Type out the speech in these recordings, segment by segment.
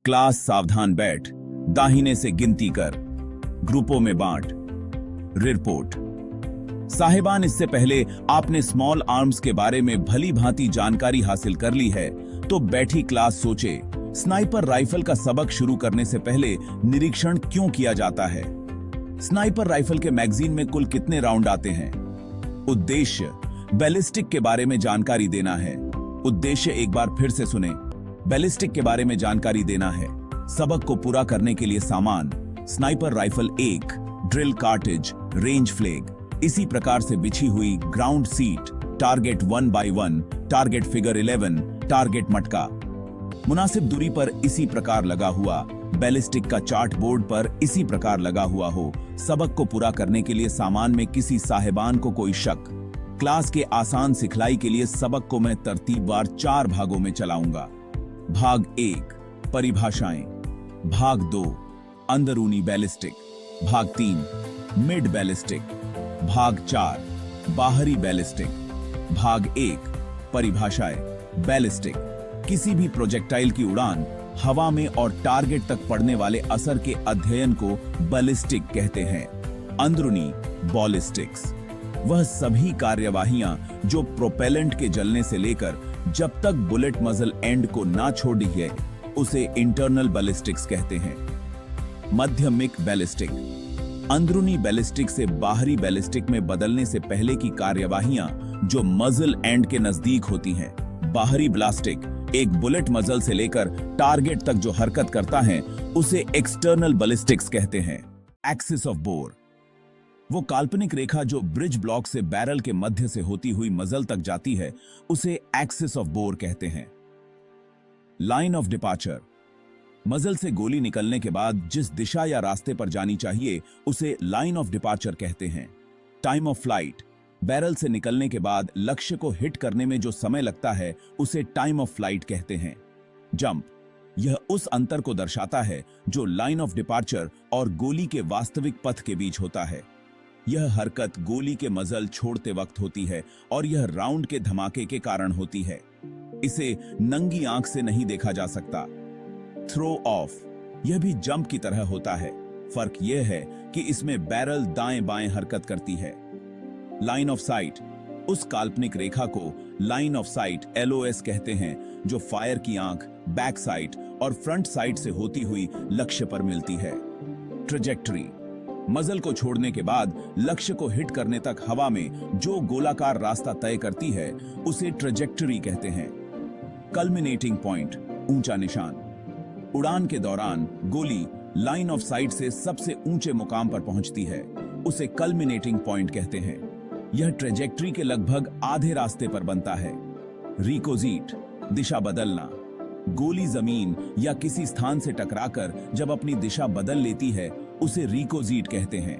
Class सावधान बैठ, दाहिने से गिनती कर, ग्रुपों में बांट। रिपोर्ट। साहिबान, इससे पहले आपने स्मॉल आर्म्स के बारे में भली भांति जानकारी हासिल कर ली है, तो बैठी क्लास सोचे, स्नाइपर राइफल का सबक शुरू करने से पहले निरीक्षण क्यों किया जाता है? स्नाइपर राइफल के मैगजीन में कुल कितने राउंड आते हैं? उद्देश्य, बैलिस्टिक के बारे में जानकारी देना है। उद्देश्य एक बार फिर से सुने, बैलिस्टिक के बारे में जानकारी देना है। सबक को पूरा करने के लिए सामान, sniper rifle 1, drill cartridge, range flag, इसी प्रकार से बिछी हुई ground sheet, target 1x1, target figure 11, target मटका, मुनासिब दूरी पर इसी प्रकार लगा हुआ, बैलिस्टिक का चार्ट बोर्ड पर इसी प्रकार लगा हुआ हो। सबक को पूरा करने के लिए सामान में किसी साहिबान को कोई शक। क्लास के आसान सिखलाई के लिए सबक को मैं तरतीबवार 4 भागों में चलाऊंगा। भाग 1, परिभाषाएं। भाग 2, अंदरूनी बैलिस्टिक। भाग 3, मिड बैलिस्टिक। भाग 4, बाहरी बैलिस्टिक। भाग 1, परिभाषाएं। बैलिस्टिक किसी भी प्रोजेक्टाइल की उड़ान, हवा में और टारगेट तक पड़ने वाले असर के अध्ययन को बैलिस्टिक कहते हैं। अंदरूनी बॉलिस्टिक्स वह सभी कार्यवाहियां जो प्रोपेलेंट के जलने से लेकर जब तक बुलेट मजल एंड को ना छोड़ी है, उसे इंटरनल बैलिस्टिक्स कहते हैं। मध्यमिक बैलिस्टिक अंदरूनी बैलिस्टिक से बाहरी बैलिस्टिक में बदलने से पहले की कार्यवाहियां जो मजल एंड के नजदीक होती हैं। बाहरी ब्लास्टिक एक बुलेट मजल से लेकर टारगेट तक जो हरकत करता है, उसे एक्सटर्नल बैलिस्टिक्स कहते हैं। एक्सिस ऑफ बोर वो काल्पनिक रेखा जो ब्रिज ब्लॉक से बैरल के मध्य से होती हुई मजल तक जाती है, उसे एक्सिस ऑफ बोर कहते हैं। लाइन ऑफ डिपार्चर मजल से गोली निकलने के बाद जिस दिशा या रास्ते पर जानी चाहिए, उसे लाइन ऑफ डिपार्चर कहते हैं। टाइम ऑफ फ्लाइट बैरल से निकलने के बाद लक्ष्य को हिट करने में जो समय लगता है, उसे टाइम ऑफ फ्लाइट कहते हैं। जंप यह उस अंतर को दर्शाता है जो लाइन ऑफ डिपार्चर और गोली के वास्तविक पथ के बीच होता है। यह हरकत गोली के मजल छोड़ते वक्त होती है और यह राउंड के धमाके के कारण होती है। इसे नंगी आंख से नहीं देखा जा सकता। थ्रो ऑफ यह भी जंप की तरह होता है, फर्क यह है कि इसमें बैरल दाएं बाएं हरकत करती है। लाइन ऑफ साइट उस काल्पनिक रेखा को लाइन ऑफ साइट LOS कहते हैं जो फायर की आंख, बैक साइट और फ्रंट साइट से होती हुई लक्ष्य पर मिलती है। ट्रेजेक्टरी मजल को छोड़ने के बाद लक्ष्य को हिट करने तक हवा में जो गोलाकार रास्ता तय करती है, उसे ट्रेजेक्टरी कहते हैं। कल्मिनेटिंग पॉइंट ऊंचा निशान उड़ान के दौरान गोली लाइन ऑफ साइट से सबसे ऊंचे मुकाम पर पहुंचती है, उसे कल्मिनेटिंग पॉइंट कहते हैं। यह ट्रेजेक्टरी के लगभग आधे रास्ते पर बनता है। रिकोजीट दिशा बदलना गोली जमीन या किसी स्थान से टकराकर जब अपनी दिशा बदल लेती है, उसे रिकोजीट कहते हैं।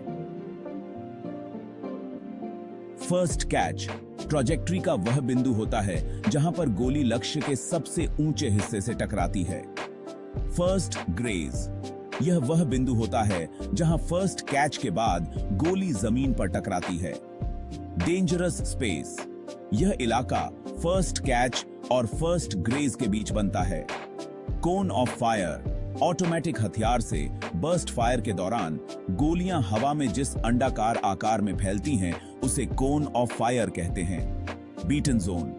फर्स्ट कैच ट्रैजेक्टरी का वह बिंदु होता है जहां पर गोली लक्ष्य के सबसे ऊंचे हिस्से से टकराती है। फर्स्ट ग्रेज यह वह बिंदु होता है जहां फर्स्ट कैच के बाद गोली जमीन पर टकराती है। डेंजरस स्पेस यह इलाका फर्स्ट कैच और फर्स्ट ग्रेज के बीच बनता है। कोन ऑफ फायर ऑटोमेटिक हथियार से बर्स्ट फायर के दौरान गोलियां हवा में जिस अंडाकार आकार में फैलती हैं, उसे कोन ऑफ फायर कहते हैं। Beaten zone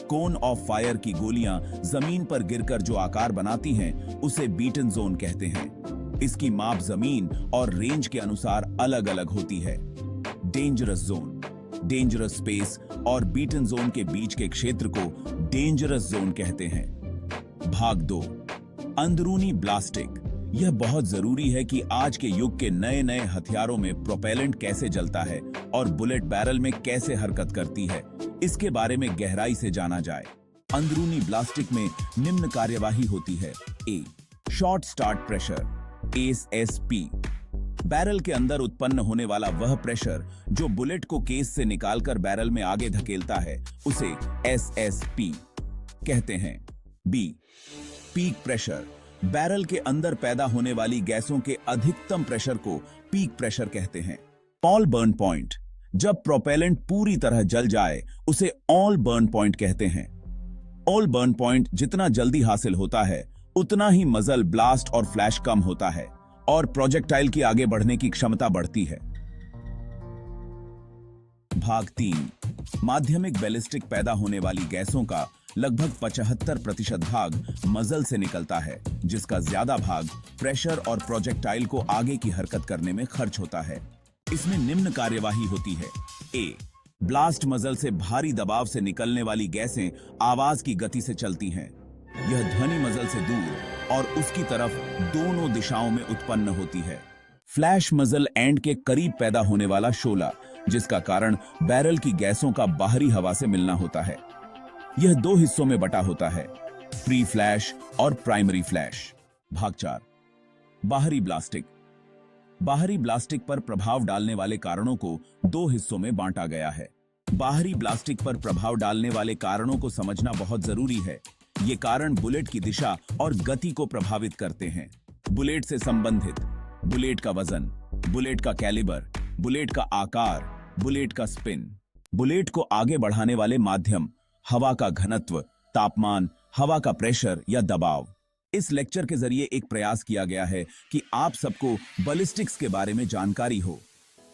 cone of fire की गोलियां जमीन पर गिरकर जो आकार बनाती हैं, उसे बीटन जोन कहते हैं। इसकी माप जमीन और रेंज के अनुसार अलग अलग होती है। डेंजरस जोन डेंजरस स्पेस और बीटन जोन के बीच के क्षेत्र को डेंजरस जोन कहते हैं। भाग 2, अंदरूनी ब्लास्टिक यह बहुत जरूरी है कि आज के युग के नए नए हथियारों में प्रोपेलेंट कैसे जलता है और बुलेट बैरल में कैसे हरकत करती है, इसके बारे में गहराई से जाना जाए। अंदरूनी ब्लास्टिक में निम्न कार्यवाही होती है। A, short start pressure SSP barrel के अंदर उत्पन्न होने वाला वह प्रेशर जो बुलेट को केस से निकालकर बैरल में आगे धकेलता है, उसे SSP कहते हैं। बी, पीक प्रेशर बैरल के अंदर पैदा होने वाली गैसों के अधिकतम प्रेशर को पीक प्रेशर कहते हैं। ऑल बर्न पॉइंट जब प्रोपेलेंट पूरी तरह जल जाए, उसे ऑल बर्न पॉइंट कहते हैं। ऑल बर्न पॉइंट जितना जल्दी हासिल होता है, उतना ही मजल, ब्लास्ट और फ्लैश कम होता है और प्रोजेक्टाइल की आगे बढ़ने की क्षमता बढ़ती है। भाग 3। माध्यमिक बैलिस्टिक पैदा होने वाली गैसों का लगभग 75% भाग मजल से निकलता है, जिसका ज्यादा भाग प्रेशर और प्रोजेक्टाइल को आगे की हरकत करने में खर्च होता है। इसमें निम्न कार्यवाही होती है। ए, ब्लास्ट मजल से भारी दबाव से निकलने वाली गैसें आवाज की गति से चलती हैं। यह ध्वनि मजल से दूर और उसकी तरफ दोनों दिशाओं में उत्पन्न होती है। फ्लैश मजल एंड के करीब पैदा होने वाला शोला, जिसका कारण बैरल की गैसों का बाहरी हवा से मिलना होता है। यह 2 हिस्सों में बटा होता है, प्री फ्लैश और प्राइमरी फ्लैश। भाग 4। बाहरी ब्लास्टिक। बाहरी ब्लास्टिक पर प्रभाव डालने वाले कारणों को 2 हिस्सों में बांटा गया है। बाहरी ब्लास्टिक पर प्रभाव डालने वाले कारणों को समझना बहुत जरूरी है। ये कारण बुलेट की दिशा और गति को प्रभावित करते हैं। बुलेट से संबंधित बुलेट का वजन, बुलेट का कैलिबर, बुलेट का आकार, बुलेट का स्पिन। बुलेट को आगे बढ़ाने वाले माध्यम, हवा का घनत्व, तापमान, हवा का प्रेशर या दबाव। इस लेक्चर के जरिए एक प्रयास किया गया है कि आप सबको बैलिस्टिक्स के बारे में जानकारी हो।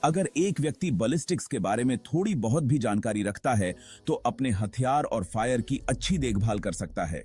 अगर एक व्यक्ति बैलिस्टिक्स के बारे में थोड़ी बहुत भी जानकारी रखता है तो अपने हथियार और फायर की अच्छी देखभाल कर सकता है।